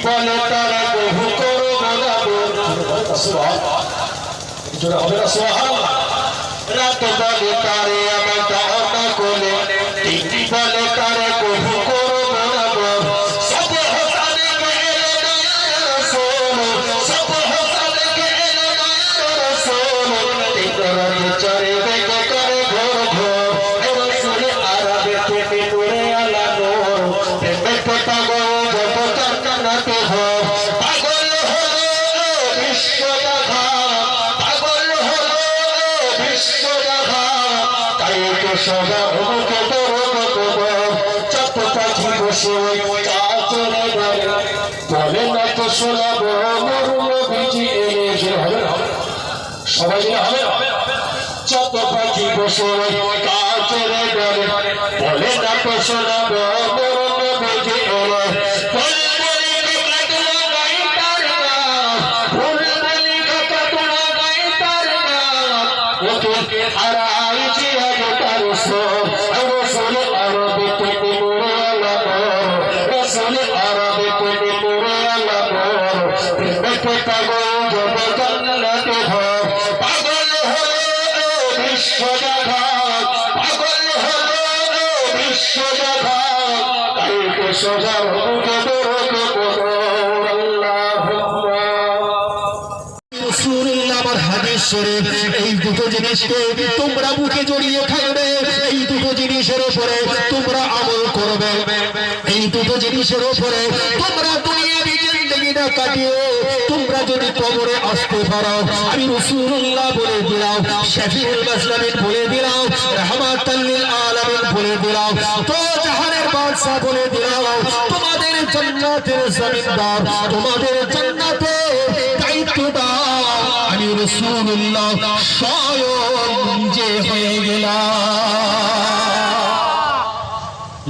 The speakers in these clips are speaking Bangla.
বলে তারা বহু করো বলাবো হবে না সুবহানাল্লাহ। রাত বলে তারে আমার দাওনা কোলে টিকি বলে তারে বহু করো বলাবো সব হোসানে গেলে না রাসূল সব হোসানে গেলে না রাসূল তিকরাত চরে বেগে করে ঘোর ঘোর রাসূল আরবে থেকে নূরে আলা নূর প্রেমে পাগল যত জান্নাতে হো পাগল হলো বিশ্বজাগা পাগল হলো বিশ্বজাগা তাই তো সদা ওকে তোর যত পাখি বসে কাচরে বলে না তো শোনাবো মরুল বিজি এসে হবে সবাই হবে যত পাখি বসে কাচরে বলে না তো শোনাবো মরুল বিজি এই দুটো জিনিসকে তোমরা বুকে জড়িয়ে থাকবে এই দুটো জিনিসের উপরে তোমরা আমল করবে এই দুটো জিনিসের উপরে তোমরা দুনিয়াবি জিন্দেগিটা কাটিয়ে তোমরা যদি কবরে আসতে পারো আমি রাসূলুল্লাহ বলে দিলাম শফিউল মুসলিমিন বলে দিলাম রাহমাতাল লিল আলামিন বলে দিলাম তো জাহানের বাদশা বলে দিলাম তোমাদের জান্নাতের জমিনদার তোমাদের জান্নাতে দায়িত্বদার আমি রাসূলুল্লাহ স্বয়ং নিজে হয়ে গেলাম।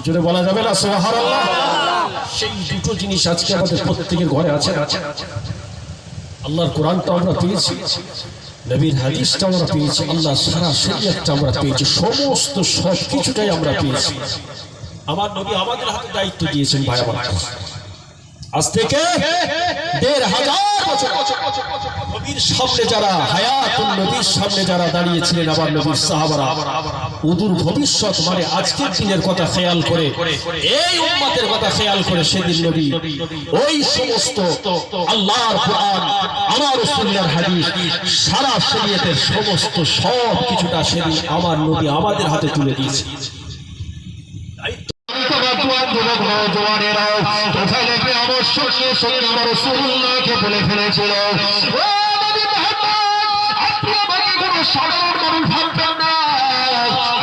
জোরে বলা যাবে না সুবহানাল্লাহ। সেই দুটো জিনিস আজকে আমাদের প্রত্যেকের ঘরে আছে। আল্লাহর কোরআনটা আমরা পেয়েছি, নবীর হাদিসটা আমরা পেয়েছি, আল্লাহ সারা শরীয়তটা আমরা পেয়েছি, সমস্ত সব কিছুটাই আমরা পেয়েছি। আমার নবী আমাদের হাতে দায়িত্ব দিয়েছেন ভাই আমার। আজ থেকে ১৫০০ বছর নবীর সামনে যারা হায়াতুন নবীর সামনে যারা দাঁড়িয়েছিলেন আমার নবীর সাহাবারা উদূর ভবিষ্যৎ মানে আজকের দিনের কথা খেয়াল করে এই উম্মতের কথা খেয়াল করে সেদিন নবী ওই সমস্ত আল্লাহর কোরআন আমার রাসূলুল্লাহর হাদিস সারা শরীয়তের সমস্ত সব কিছুটা সেদিন আমার নবী আমাদের হাতে তুলে দিয়েছে। রাসূলুল্লাহকে বলে ফেলেছিল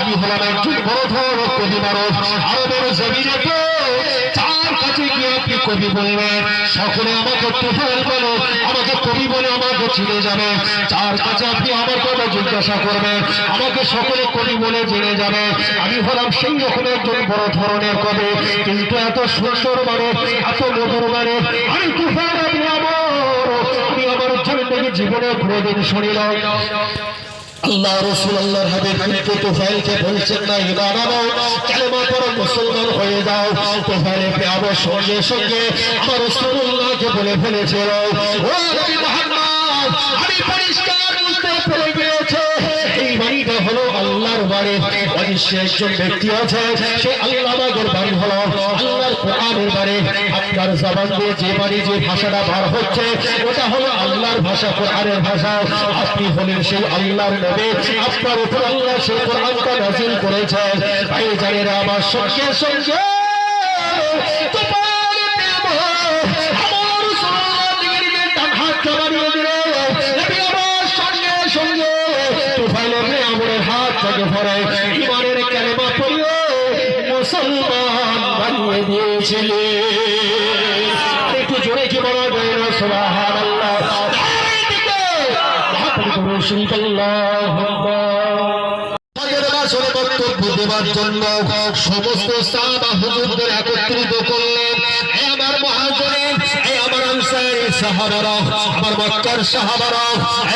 আমি হলাম একজন বড় ধর কবি মানুষ আরবের জমিনে চার কাছে গিয়ে আপনি কবি বলবেন সকলে আমাকে তুফাইল বলে আমাকে কবি বলে আমাকে চিনে যাবে চার কাছে আপনি আমার কথা জিজ্ঞাসা করবেন আমাকে সকলে কবি বলে জেনে যাবে আমি হলাম সেই রকম একজন বড় ধরনের কবি কিন্তু এত সুন্দর মানে এত মধুর মানে আমি তুফাইল আমি আমার জীবনে কোনোদিন শুনিল আল্লাহ রাসূল আল্লাহর হাবিব কিন্তু তুফাইলকে বলছেন না ইমান আনো কালেমা পড়ো মুসলমান হয়ে যাও তুফাইল আবার সঙ্গে সঙ্গে আমার রাসূলুল্লাহকে বলে ফেলেছিল ও নবী মুহাম্মদ আমি পরিষ্কার বুঝতে পেরে গিয়েছি এই বাড়িটা হলো আল্লাহর বাড়ি অবশ্যই একজন ব্যক্তি আছে সে আল্লাহ বাগের বাড়ি হলো আল্লাহর কোরআনের বাড়ি আপনার জবান দিয়ে যে বাড়ি যে ভাষাটা বার হচ্ছে ওটা হলো আল্লাহর ভাষা কোরআনের ভাষা আপনি হলেন সেই আল্লাহর নবী আপনার উপর আল্লাহ সেই কোরআনটা নাযিল করেছে ভাই জানেরা আমার সঙ্গে সঙ্গে ইমানের কালেমা পড়িয়ে মুসলমান বানিয়ে দিয়েছিলে একটু জোরে কি বলা যায় না সুবহানাল্লাহ বক্তব্য দেওয়ার জন্য সমস্ত সাহাবা হুজুরদের একত্রিত করলেন আমার মুহাজিরিন আমার আনসারী সাহাবারা আমার মক্কার সাহাবারা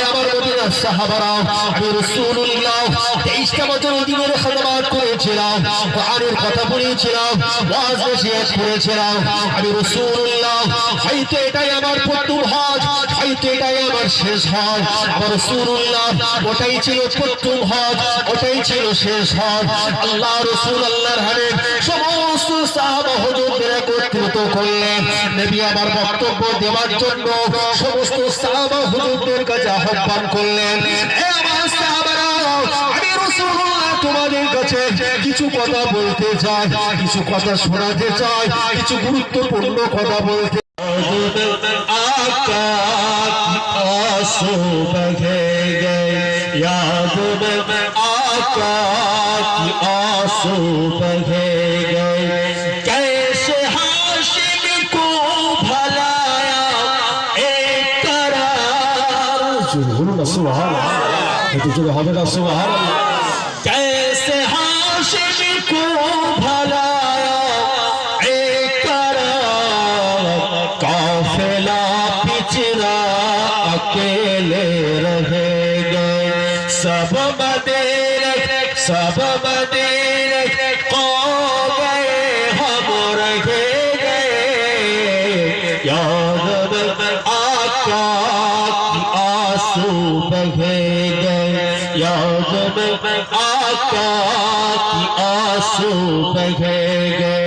আমার মদিনার সাহাবারা আমি রাসূলুল্লাহ 23টা বছর দিনের খিদমত করেছিলাম কোরআনের কথা বলেছিলাম ওয়াজ নসিহত করেছিলাম আমি রাসূলুল্লাহ হয়তো এটাই আমার প্রথম হজ, হয়তো এটাই আমার শেষ হজ। আমার রাসূলুল্লাহ ওটাই ছিল প্রথম হজ, ওটাই ছিল শেষ হজ। আল্লাহ রাসূল আল্লাহর হাবিব সমস্ত সাহাবা হুজুরদের একত্রিত করলেন নবী আবার বক্তব্য দেওয়ার জন্য সমস্ত সাহাবা হুজুরদের কাছে আহ্বান করলেন, হে আমার সাহাবারা, আমি রাসূলুল্লাহ তোমাদের কাছে কিছু কথা বলতে চাই, কিছু কথা শোনাতে চাই, কিছু গুরুত্বপূর্ণ কথা বলতে। आका की आंसू बहेंगे, याद में आका की आंसू बहेंगे। कैसे हाशिम को भलाया एक करार, सुभान अल्लाह, सुभान अल्लाह। कैसे हाशिम को भलाया एक करार, काफिला पिछड़ा अकेले रहेंगे। सब मदीने खो गए, हम रहेंगे। याद में आका की आंसू बहेंगे, याद में आका की आंसू बहेंगे।